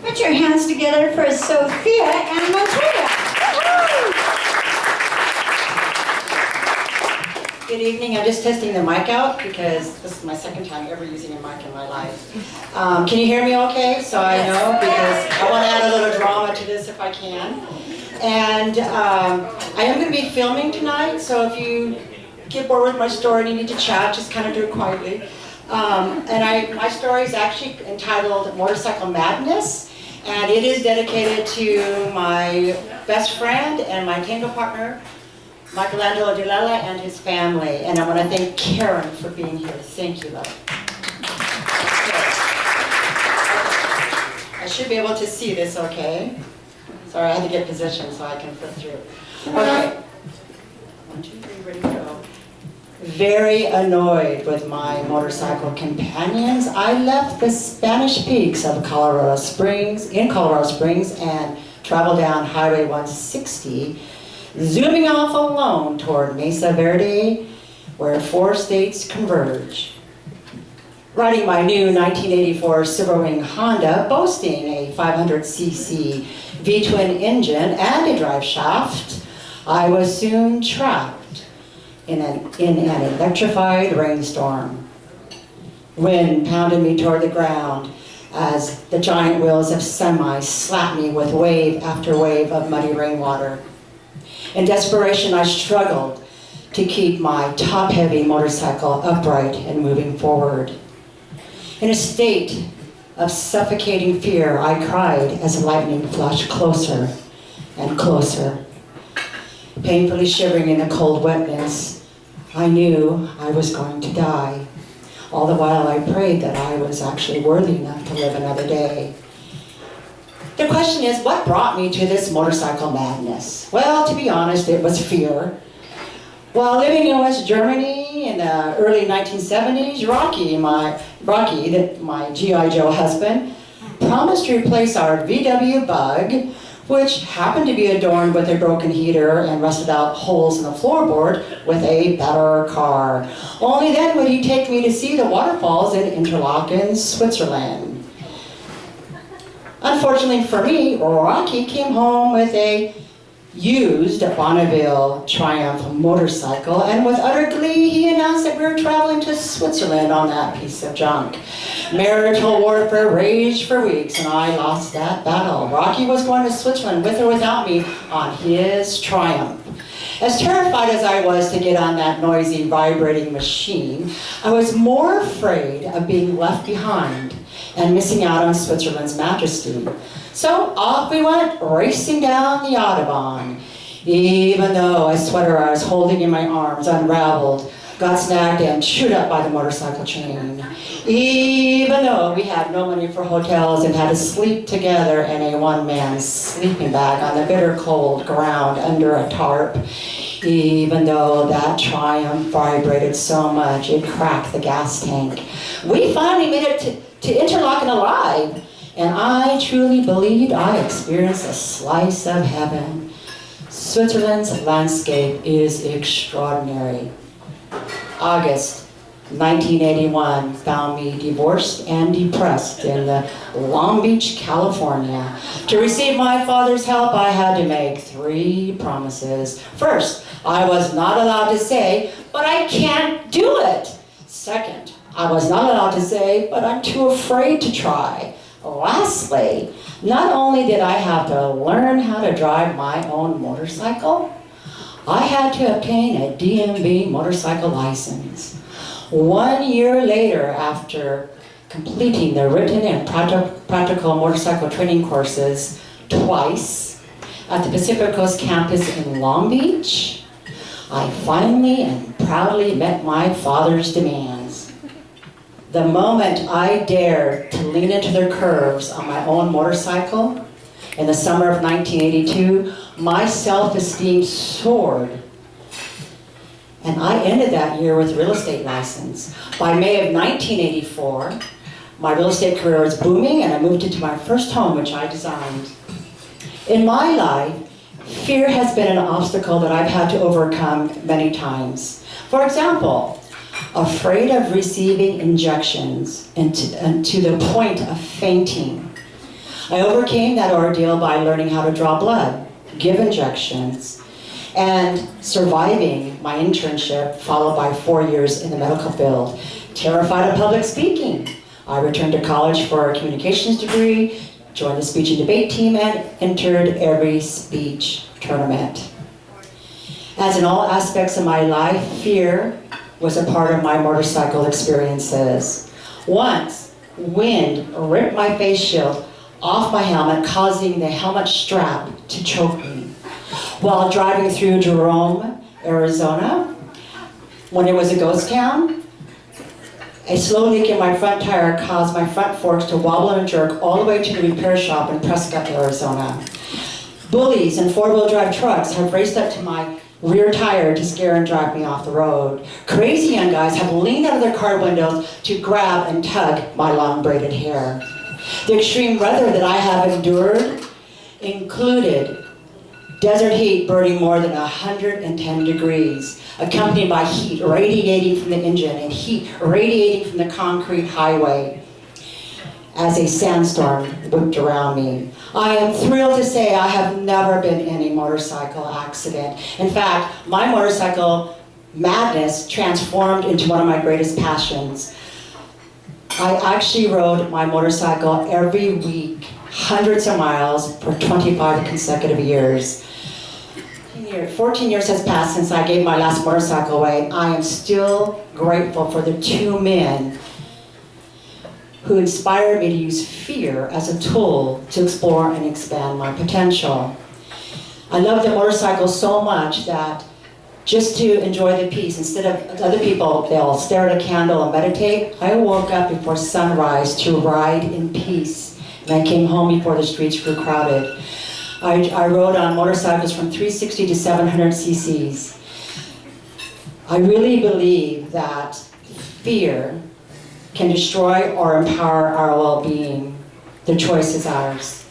Put your hands together for Sophia and Montoya. Good evening. I'm just testing the mic out because this is my second time ever using a mic in my life. Can you hear me okay? So I know, because I want to add a little drama to this if I can. And I am going to be filming tonight, so if you get bored with my story and you need to chat, just kind of do it quietly. My story is actually entitled Motorcycle Madness, and it is dedicated to my best friend and my tango partner, Michelangelo Dilella, and his family. And I want to thank Karen for being here. Thank you, love. I should be able to see this okay. Sorry, I had to get positioned so I can flip through. Okay. 1, 2, 3, ready to go. Very annoyed with my motorcycle companions, I left the Spanish peaks of Colorado Springs, and traveled down Highway 160, zooming off alone toward Mesa Verde, where 4 states converge. Riding my new 1984 Silverwing Honda, boasting a 500cc V-twin engine and a drive shaft, I was soon trapped in an electrified rainstorm. Wind pounded me toward the ground as the giant wheels of semis slapped me with wave after wave of muddy rainwater. In desperation, I struggled to keep my top-heavy motorcycle upright and moving forward. In a state of suffocating fear, I cried as lightning flashed closer and closer. Painfully shivering in the cold wetness, I knew I was going to die. All the while I prayed that I was actually worthy enough to live another day. The question is, what brought me to this motorcycle madness? Well, to be honest, it was fear. While living in West Germany in the early 1970s, Rocky, my G.I. Joe husband, promised to replace our VW Bug, which happened to be adorned with a broken heater and rusted out holes in the floorboard, with a better car. Only then would he take me to see the waterfalls in Interlaken, Switzerland. Unfortunately for me, Rocky came home with a used Bonneville Triumph motorcycle, and with utter glee he announced that we were traveling to Switzerland on that piece of junk. Marital warfare raged for weeks, and I lost that battle. Rocky was going to Switzerland with or without me on his Triumph. As terrified as I was to get on that noisy, vibrating machine, I was more afraid of being left behind and missing out on Switzerland's majesty. So off we went, racing down the Autobahn. Even though a sweater I was holding in my arms unraveled, got snagged and chewed up by the motorcycle chain. Even though we had no money for hotels and had to sleep together in a one-man sleeping bag on the bitter cold ground under a tarp. Even though that Triumph vibrated so much it cracked the gas tank. We finally made it to Interlaken alive. And I truly believed I experienced a slice of heaven. Switzerland's landscape is extraordinary. August 1981 found me divorced and depressed in Long Beach, California. To receive my father's help, I had to make 3 promises. First, I was not allowed to say, "But I can't do it." Second, I was not allowed to say, "But I'm too afraid to try." Lastly, not only did I have to learn how to drive my own motorcycle, I had to obtain a DMV motorcycle license. 1 year later, after completing the written and practical motorcycle training courses twice at the Pacific Coast campus in Long Beach, I finally and proudly met my father's demands. The moment I dared to lean into the curves on my own motorcycle, in the summer of 1982, my self-esteem soared. And I ended that year with a real estate license. By May of 1984, my real estate career was booming, and I moved into my first home, which I designed. In my life, fear has been an obstacle that I've had to overcome many times. For example, afraid of receiving injections and to the point of fainting. I overcame that ordeal by learning how to draw blood, give injections, and surviving my internship, followed by 4 years in the medical field. Terrified of public speaking, I returned to college for a communications degree, joined the speech and debate team, and entered every speech tournament. As in all aspects of my life, fear was a part of my motorcycle experiences. Once, wind ripped my face shield off my helmet, causing the helmet strap to choke me. While driving through Jerome, Arizona, when it was a ghost town, a slow leak in my front tire caused my front forks to wobble and jerk all the way to the repair shop in Prescott, Arizona. Bullies and four-wheel drive trucks have raced up to my rear tire to scare and drive me off the road. Crazy young guys have leaned out of their car windows to grab and tug my long braided hair. The extreme weather that I have endured included desert heat burning more than 110 degrees, accompanied by heat radiating from the engine and heat radiating from the concrete highway as a sandstorm whipped around me. I am thrilled to say I have never been in a motorcycle accident. In fact, my motorcycle madness transformed into one of my greatest passions. I actually rode my motorcycle every week, hundreds of miles for 25 consecutive years. 14 years has passed since I gave my last motorcycle away. I am still grateful for the two men who inspired me to use fear as a tool to explore and expand my potential. I love the motorcycle so much that just to enjoy the peace, instead of other people, they'll stare at a candle and meditate, I woke up before sunrise to ride in peace. And I came home before the streets grew crowded. I rode on motorcycles from 360 to 700 cc's. I really believe that fear can destroy or empower our well-being. The choice is ours.